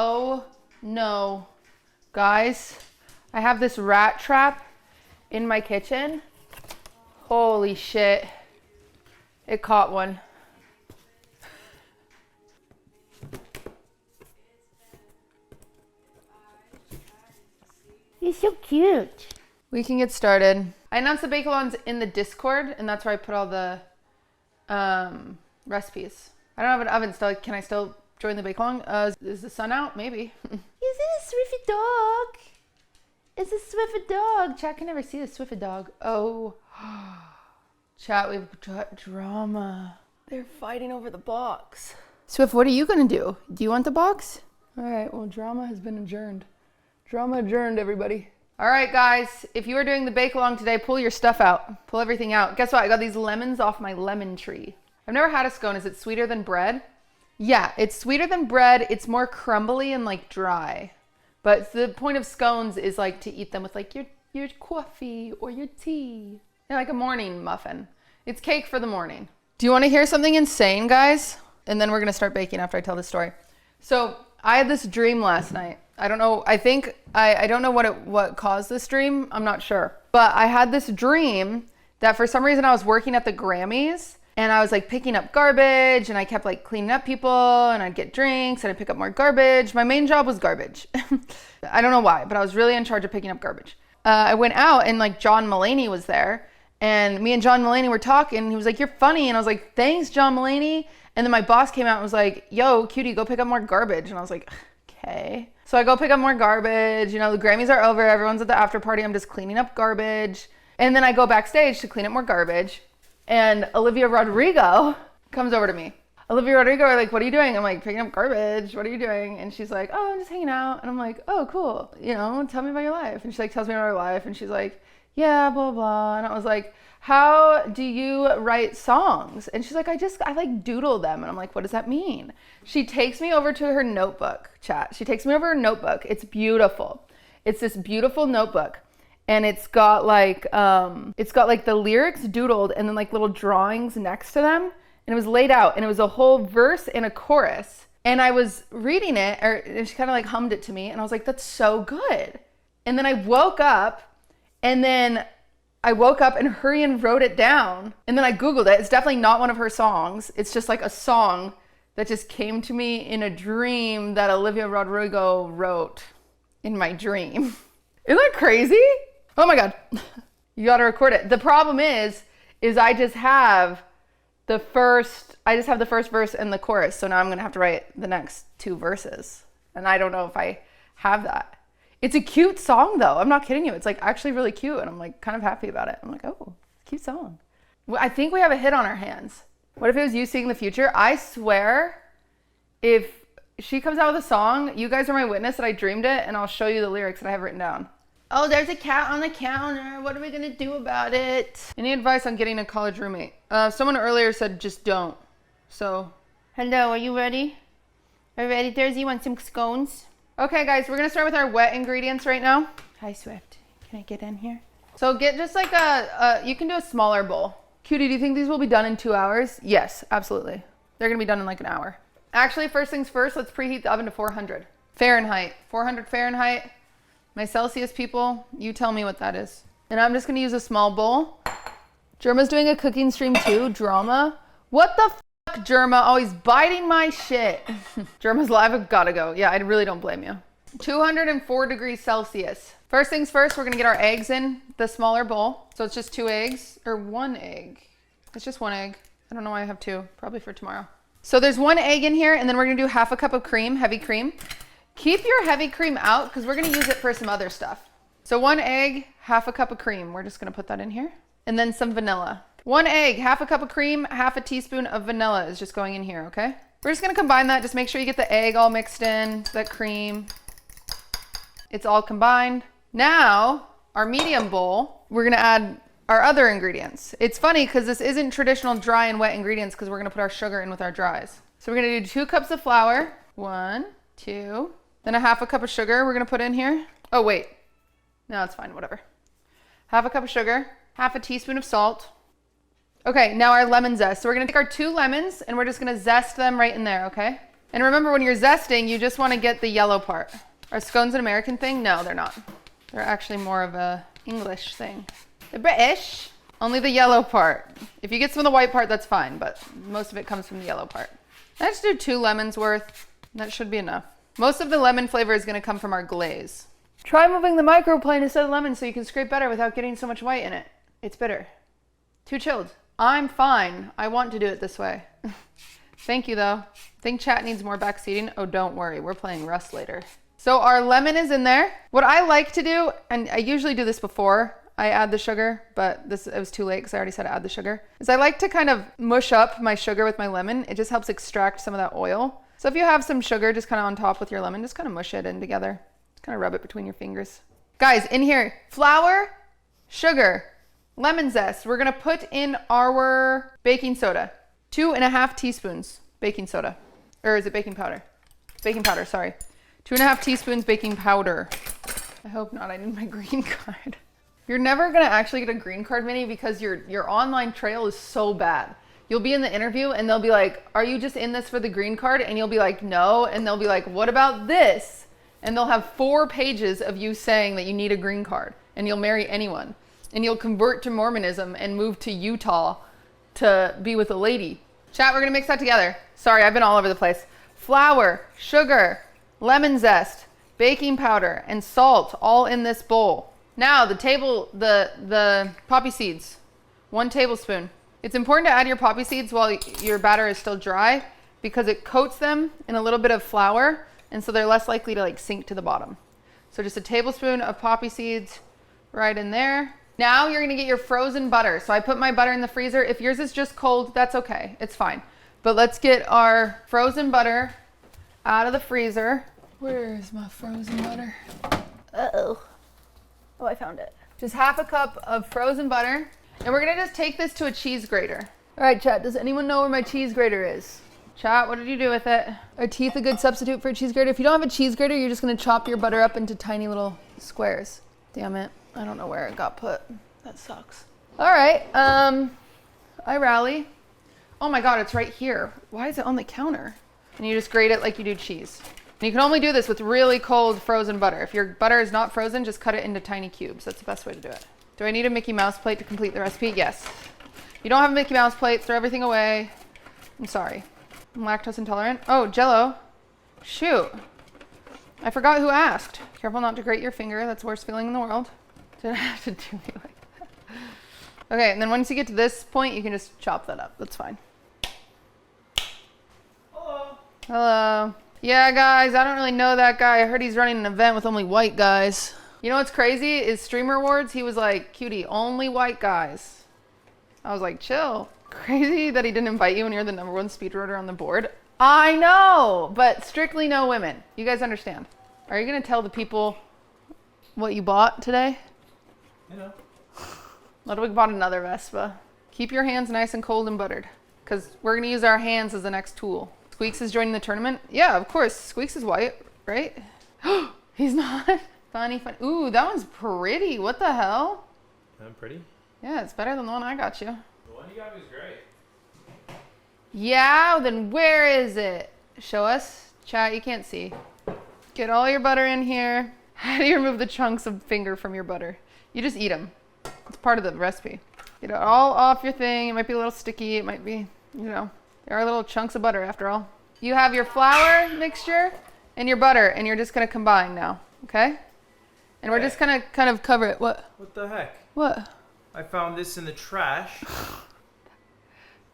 Oh no, guys, I have this rat trap in my kitchen. Holy shit, it caught one. You're so cute. We can get started. I announced the bake-alongs in the Discord, and that's where I put all the recipes. I don't have an oven still. Can I still join the bake-along? Is the sun out? Maybe. Is it a Swifty dog? It's a Swifty dog. Chat can never see the Swifty dog. Oh. Chat, we've got drama. They're fighting over the box. Swift, what are you gonna do? Do you want the box? All right, well, drama has been adjourned. Drama adjourned, everybody. All right, guys, if you are doing the bake-along today, pull your stuff out. Pull everything out. Guess what? I got these lemons off my lemon tree. I've never had a scone. Is it sweeter than bread? Yeah, it's sweeter than bread. It's more crumbly and like dry. But the point of scones is like to eat them with like your coffee or your tea. They're like a morning muffin. It's cake for the morning. Do you want to hear something insane, guys? And then we're going to start baking after I tell this story. So I had this dream last night. I don't know. I think I don't know what caused this dream. I'm not sure. But I had this dream that for some reason I was working at the Grammys and I was like picking up garbage and I kept like cleaning up people and I'd get drinks and I'd pick up more garbage. My main job was garbage. I don't know why, but I was really in charge of picking up garbage. I went out and like John Mulaney was there. And me and John Mulaney were talking and he was like, "You're funny." And I was like, "Thanks, John Mulaney." And then my boss came out and was like, "Yo, cutie, go pick up more garbage." And I was like, okay. So I go pick up more garbage. You know, the Grammys are over. Everyone's at the after party. I'm just cleaning up garbage. And then I go backstage to clean up more garbage. And Olivia Rodrigo comes over to me. Olivia Rodrigo, like, "What are you doing?" I'm like, "Picking up garbage. What are you doing?" And she's like, "Oh, I'm just hanging out." And I'm like, "Oh, cool. You know, tell me about your life." And she like tells me about her life. And she's like, "Yeah, blah, blah." And I was like, "How do you write songs?" And she's like, I like doodle them. And I'm like, "What does that mean?" She takes me over to her notebook, chat. She takes me over her notebook. It's beautiful. It's this beautiful notebook. And it's got like the lyrics doodled and then like little drawings next to them. And it was laid out and it was a whole verse and a chorus. And I was reading it, and she kind of like hummed it to me. And I was like, "That's so good." And then I woke up and hurry and wrote it down. And then I Googled it. It's definitely not one of her songs. It's just like a song that just came to me in a dream that Olivia Rodrigo wrote in my dream. Isn't that crazy? Oh my God. You gotta record it. The problem is I just have the first verse and the chorus. So now I'm gonna have to write the next two verses. And I don't know if I have that. It's a cute song though. I'm not kidding you. It's like actually really cute. And I'm like kind of happy about it. I'm like, oh, cute song. Well, I think we have a hit on our hands. What if it was you seeing the future? I swear if she comes out with a song, you guys are my witness that I dreamed it and I'll show you the lyrics that I have written down. Oh, there's a cat on the counter. What are we gonna do about it? Any advice on getting a college roommate? Someone earlier said just don't. So, hello, are you ready? Are you ready, Thursday? You want some scones? Okay, guys, we're gonna start with our wet ingredients right now. Hi, Swift. Can I get in here? So get just like you can do a smaller bowl. Cutie, do you think these will be done in 2 hours? Yes, absolutely. They're gonna be done in like an hour. Actually, first things first, let's preheat the oven to 400 Fahrenheit. 400 Fahrenheit. My Celsius people, you tell me what that is. And I'm just gonna use a small bowl. Germa's doing a cooking stream too, drama. What the fuck, Germa, always biting my shit. Germa's live, I've gotta go. Yeah, I really don't blame you. 204 degrees Celsius. First things first, we're gonna get our eggs in the smaller bowl. So it's just 2 eggs, or 1 egg. It's just 1 egg. I don't know why I have 2, probably for tomorrow. So there's 1 egg in here, and then we're gonna do half a cup of cream, heavy cream. Keep your heavy cream out because we're gonna use it for some other stuff. So 1 egg, half a cup of cream. We're just gonna put that in here. And then some vanilla. 1 egg, half a cup of cream, half a teaspoon of vanilla is just going in here, okay? We're just gonna combine that. Just make sure you get the egg all mixed in, the cream. It's all combined. Now, our medium bowl, we're gonna add our other ingredients. It's funny because this isn't traditional dry and wet ingredients because we're gonna put our sugar in with our dries. So we're gonna do 2 cups of flour. 1, 2, then a half a cup of sugar we're gonna put in here. Oh wait, no, it's fine, whatever. Half a cup of sugar, half a teaspoon of salt. Okay, now our lemon zest. So we're gonna take our 2 lemons and we're just gonna zest them right in there, okay? And remember, when you're zesting, you just want to get the yellow part. Are scones an American thing? No, they're not. They're actually more of a English thing. They're British. Only the yellow part. If you get some of the white part, that's fine, but most of it comes from the yellow part. Let's do 2 lemons worth. That should be enough. Most of the lemon flavor is going to come from our glaze. Try moving the microplane instead of lemon so you can scrape better without getting so much white in it. It's bitter. Too chilled. I'm fine. I want to do it this way. Thank you, though. Think chat needs more backseating? Oh, don't worry. We're playing Rust later. So our lemon is in there. What I like to do, and I usually do this before I add the sugar, but it was too late because I already said to add the sugar, is I like to kind of mush up my sugar with my lemon. It just helps extract some of that oil. So if you have some sugar just kind of on top with your lemon, just kind of mush it in together. Just kind of rub it between your fingers. Guys, in here, flour, sugar, lemon zest. We're going to put in our baking soda. 2.5 teaspoons baking soda. Or is it baking powder? Baking powder, sorry. 2.5 teaspoons baking powder. I hope not. I need my green card. You're never going to actually get a green card, Minnie, because your online trail is so bad. You'll be in the interview and they'll be like, are you just in this for the green card? And you'll be like, no. And they'll be like, what about this? And they'll have 4 pages of you saying that you need a green card and you'll marry anyone. And you'll convert to Mormonism and move to Utah to be with a lady. Chat, we're going to mix that together. Sorry, I've been all over the place. Flour, sugar, lemon zest, baking powder, and salt all in this bowl. Now the poppy seeds, 1 tablespoon. It's important to add your poppy seeds while your batter is still dry because it coats them in a little bit of flour, and so they're less likely to sink to the bottom. So just a tablespoon of poppy seeds right in there. Now you're gonna get your frozen butter. So I put my butter in the freezer. If yours is just cold, that's okay, it's fine. But let's get our frozen butter out of the freezer. Where is my frozen butter? Uh-oh. Oh, I found it. Just 1/2 cup of frozen butter. And we're gonna just take this to a cheese grater. All right, chat, does anyone know where my cheese grater is? Chat, what did you do with it? Are teeth a good substitute for a cheese grater? If you don't have a cheese grater, you're just gonna chop your butter up into tiny little squares. Damn it, I don't know where it got put. That sucks. All right, I rally. Oh my God, it's right here. Why is it on the counter? And you just grate it like you do cheese. And you can only do this with really cold frozen butter. If your butter is not frozen, just cut it into tiny cubes. That's the best way to do it. Do I need a Mickey Mouse plate to complete the recipe? Yes. If you don't have a Mickey Mouse plate, throw everything away. I'm sorry. I'm lactose intolerant. Oh, Jell-O. Shoot. I forgot who asked. Careful not to grate your finger. That's the worst feeling in the world. Did I have to do me like that? Okay, and then once you get to this point, you can just chop that up. That's fine. Hello. Hello. Yeah, guys, I don't really know that guy. I heard he's running an event with only white guys. You know what's crazy is Streamer Awards, he was like, cutie, only white guys. I was like, chill. Crazy that he didn't invite you when you're the #1 speedrunner on the board. I know, but strictly no women. You guys understand. Are you going to tell the people what you bought today? You know. Ludwig bought another Vespa. Keep your hands nice and cold and buttered, because we're going to use our hands as the next tool. Squeaks is joining the tournament? Yeah, of course. Squeaks is white, right? He's not. Funny. Ooh, that one's pretty. What the hell? I'm pretty. Yeah, it's better than the one I got you. The one you got me was great. Yeah, then where is it? Show us. Chat, you can't see. Get all your butter in here. How do you remove the chunks of finger from your butter? You just eat them. It's part of the recipe. Get it all off your thing. It might be a little sticky. It might be, there are little chunks of butter after all. You have your flour mixture and your butter, and you're just going to combine now, okay? And we're just going to kind of cover it. What? What the heck? What? I found this in the trash.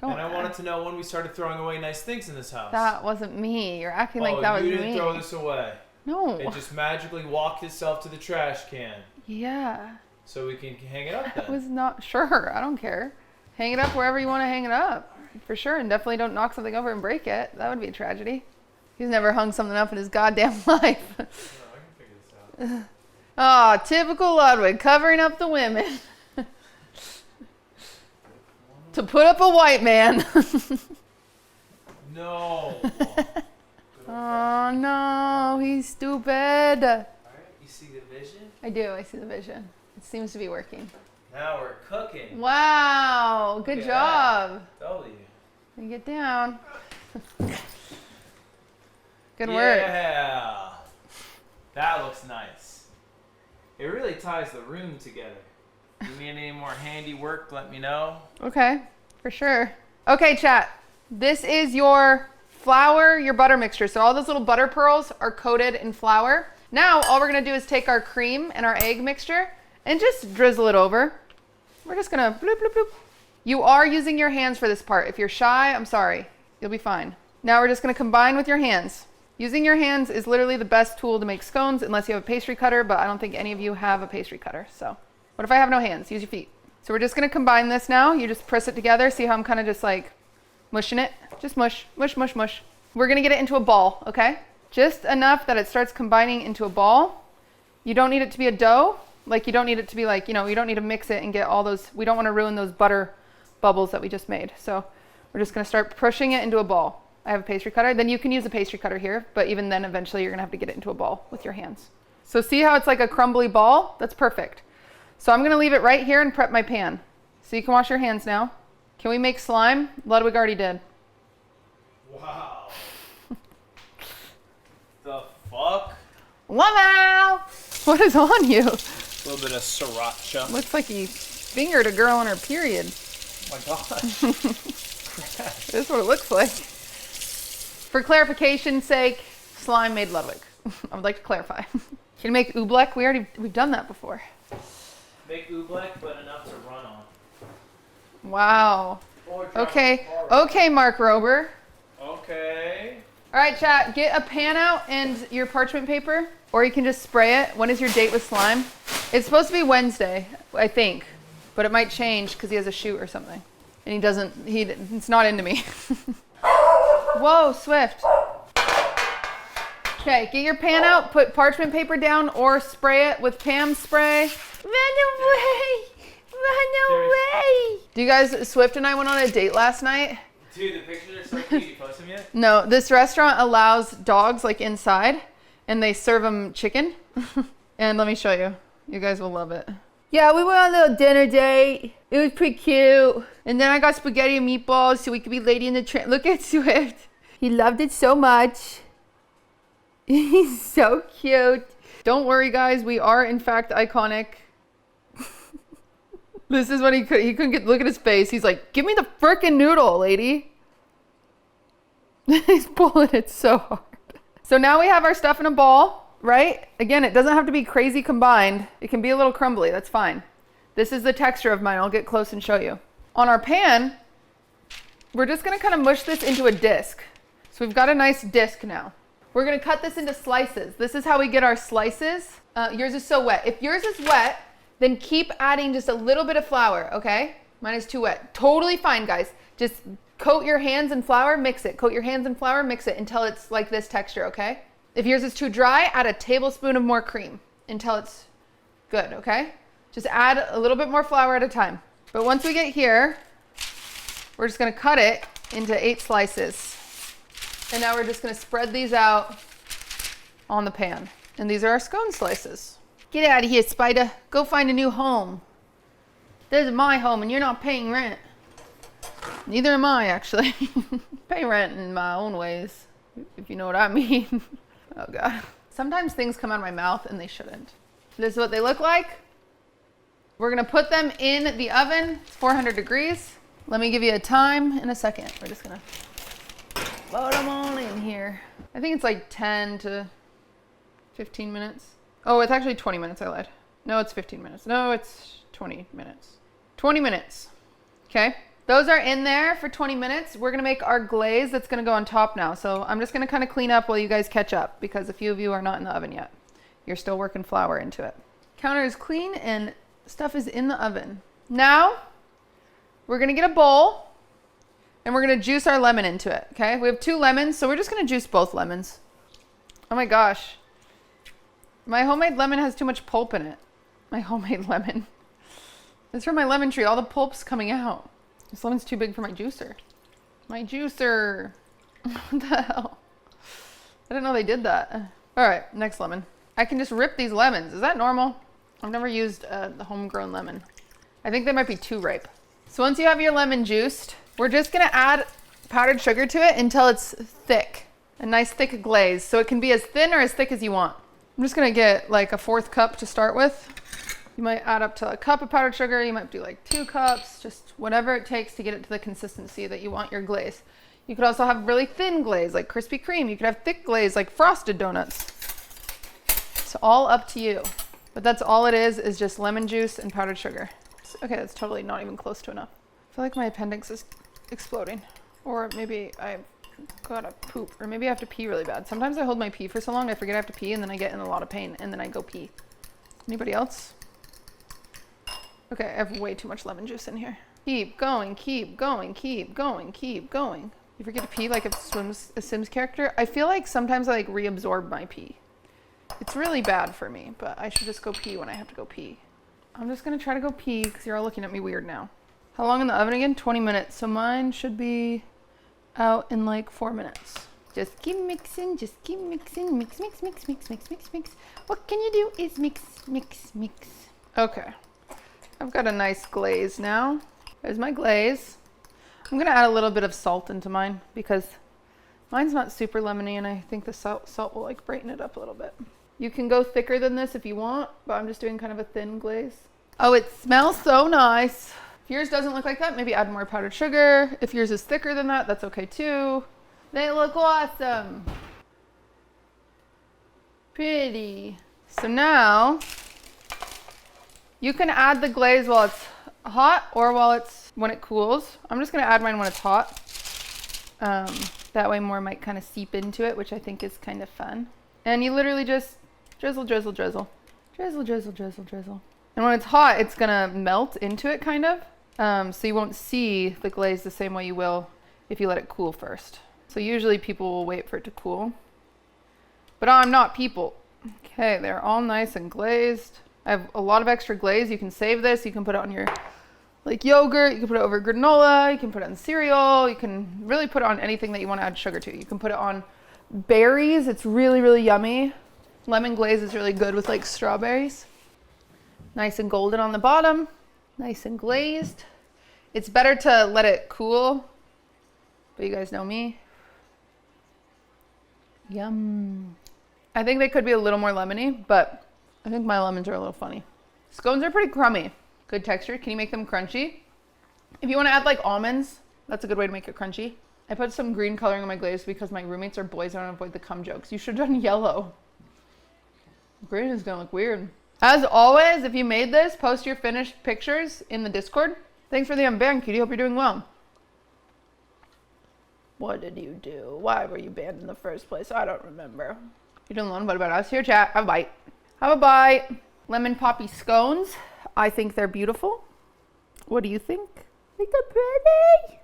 And I wanted to know when we started throwing away nice things in this house. That wasn't me. You're acting like that was me. You didn't throw this away. No. It just magically walked itself to the trash can. Yeah. So we can hang it up then. That was not sure. I don't care. Hang it up wherever you want to hang it up. For sure. And definitely don't knock something over and break it. That would be a tragedy. He's never hung something up in his goddamn life. No, I can figure this out. Oh, typical Ludwig, covering up the women. To put up a white man. No. Oh no, he's stupid. Alright, you see the vision? I do, I see the vision. It seems to be working. Now we're cooking. Wow, good job. Told you. You get down. Good work. Yeah. That looks nice. It really ties the room together. If you need any more handy work, let me know. Okay, for sure. Okay, chat. This is your flour, your butter mixture. So all those little butter pearls are coated in flour. Now all we're gonna do is take our cream and our egg mixture and just drizzle it over. We're just gonna bloop, bloop, bloop. You are using your hands for this part. If you're shy, I'm sorry. You'll be fine. Now we're just gonna combine with your hands. Using your hands is literally the best tool to make scones unless you have a pastry cutter, but I don't think any of you have a pastry cutter. So what if I have no hands? Use your feet. So we're just gonna combine this now. You just press it together. See how I'm kind of just like mushing it? Just mush, mush, mush, mush. We're gonna get it into a ball, okay? Just enough that it starts combining into a ball. You don't need it to be a dough. Like you don't need it to be like, you don't need to mix it and get all those, we don't wanna ruin those butter bubbles that we just made. So we're just gonna start pushing it into a ball. I have a pastry cutter. Then you can use a pastry cutter here, but even then eventually you're gonna have to get it into a ball with your hands. So see how it's like a crumbly ball? That's perfect. So I'm gonna leave it right here and prep my pan. So you can wash your hands now. Can we make slime? Ludwig already did. Wow. The fuck? Wow! What is on you? A little bit of sriracha. Looks like he fingered a girl on her period. Oh my god. This is what it looks like. For clarification's sake, slime made Ludwig. I would like to clarify. Can you make oobleck? We've done that before. Make oobleck, but enough to run on. Wow. Okay. Okay, Mark Rober. Okay. All right, chat, get a pan out and your parchment paper, or you can just spray it. When is your date with slime? It's supposed to be Wednesday, I think, but it might change because he has a shoot or something. And it's not into me. Whoa, Swift. Okay, get your pan out, put parchment paper down, or spray it with Pam spray. Run away! Run away! Do you guys, Swift and I went on a date last night. Dude, the pictures are so cute. You post them yet? No, this restaurant allows dogs like inside, and they serve them chicken. And let me show you. You guys will love it. Yeah, we went on a little dinner date. It was pretty cute. And then I got spaghetti and meatballs so we could be Lady in the Tramp. Look at Swift. He loved it so much. He's so cute. Don't worry, guys. We are, in fact, iconic. This is what he couldn't get. Look at his face. He's like, give me the frickin' noodle, lady. He's pulling it so hard. So now we have our stuff in a ball, right? Again, it doesn't have to be crazy combined. It can be a little crumbly. That's fine. This is the texture of mine. I'll get close and show you. On our pan, we're just going to kind of mush this into a disc. So we've got a nice disc now. We're going to cut this into slices. This is how we get our slices. Yours is so wet. If yours is wet, then keep adding just a little bit of flour, okay? Mine is too wet. Totally fine, guys. Just coat your hands in flour, mix it. Coat your hands in flour, mix it until it's like this texture, okay? If yours is too dry, add a tablespoon of more cream until it's good, okay? Just add a little bit more flour at a time. But once we get here, we're just gonna cut it into 8 slices. And now we're just gonna spread these out on the pan. And these are our scone slices. Get out of here, Spider. Go find a new home. This is my home and you're not paying rent. Neither am I, actually. Pay rent in my own ways, if you know what I mean. Oh, God. Sometimes things come out of my mouth and they shouldn't. This is what they look like. We're going to put them in the oven. It's 400 degrees. Let me give you a time in a second. We're just going to load them on in here. I think it's like 10 to 15 minutes. Oh, it's actually 20 minutes. I lied. No, it's 15 minutes. No, it's 20 minutes. 20 minutes. Okay. Those are in there for 20 minutes. We're going to make our glaze that's going to go on top now. So I'm just going to kind of clean up while you guys catch up because a few of you are not in the oven yet. You're still working flour into it. Counter is clean and stuff is in the oven. Now we're going to get a bowl and we're going to juice our lemon into it. Okay. We have 2 lemons. So we're just going to juice both lemons. Oh my gosh. My homemade lemon has too much pulp in it. My homemade lemon. It's from my lemon tree. All the pulp's coming out. This lemon's too big for my juicer. My juicer. What the hell? I didn't know they did that. All right, next lemon. I can just rip these lemons. Is that normal? I've never used the homegrown lemon. I think they might be too ripe. So once you have your lemon juiced, we're just gonna add powdered sugar to it until it's thick. a nice thick glaze. So it can be as thin or as thick as you want. I'm just gonna get like a 1/4 cup to start with. You might add up to a cup of powdered sugar. You might do like 2 cups, just whatever it takes to get it to the consistency that you want your glaze. You could also have really thin glaze like Krispy Kreme. You could have thick glaze like frosted donuts. It's all up to you. But that's all it is just lemon juice and powdered sugar. Okay, that's totally not even close to enough. I feel like my appendix is exploding. Or maybe I've gotta poop. Or maybe I have to pee really bad. Sometimes I hold my pee for so long I forget I have to pee and then I get in a lot of pain and then I go pee. Anybody else? Okay, I have way too much lemon juice in here. Keep going, keep going, keep going, keep going. You forget to pee like a Sims character? I feel like sometimes I like reabsorb my pee. It's really bad for me, but I should just go pee when I have to go pee. I'm just gonna try to go pee because you're all looking at me weird now. How long in the oven again? 20 minutes. So mine should be out in like 4 minutes. Just keep mixing, mix, mix, mix, mix, mix, mix, mix. What can you do is mix, mix, mix. Okay. I've got a nice glaze now. There's my glaze. I'm gonna add a little bit of salt into mine because mine's not super lemony and I think the salt will like brighten it up a little bit. You can go thicker than this if you want, but I'm just doing kind of a thin glaze. Oh, it smells so nice. If yours doesn't look like that, maybe add more powdered sugar. If yours is thicker than that, that's okay too. They look awesome. Pretty. So now you can add the glaze while it's hot or when it cools. I'm just gonna add mine when it's hot. That way more might kind of seep into it, which I think is kind of fun. And you literally just drizzle, drizzle, drizzle. Drizzle, drizzle, drizzle, drizzle. And when it's hot, it's gonna melt into it kind of. So you won't see the glaze the same way you will if you let it cool first. So usually people will wait for it to cool. But I'm not people. Okay, they're all nice and glazed. I have a lot of extra glaze. You can save this. You can put it on your like yogurt. You can put it over granola. You can put it on cereal. You can really put it on anything that you want to add sugar to. You can put it on berries. It's really, really yummy. Lemon glaze is really good with like strawberries. Nice and golden on the bottom. Nice and glazed. It's better to let it cool. But you guys know me. Yum. I think they could be a little more lemony, but I think my lemons are a little funny. Scones are pretty crummy. Good texture. Can you make them crunchy? If you want to add like almonds, that's a good way to make it crunchy. I put some green coloring on my glaze because my roommates are boys. I want to avoid the cum jokes. You should have done yellow. Green is going to look weird. As always, if you made this, post your finished pictures in the Discord. Thanks for the unban, cutie. Hope you're doing well. What did you do? Why were you banned in the first place? I don't remember. You're doing alone. What about us? Here, chat. Have a bite. Have a bite. Lemon poppy scones. I think they're beautiful. What do you think? Think they're pretty?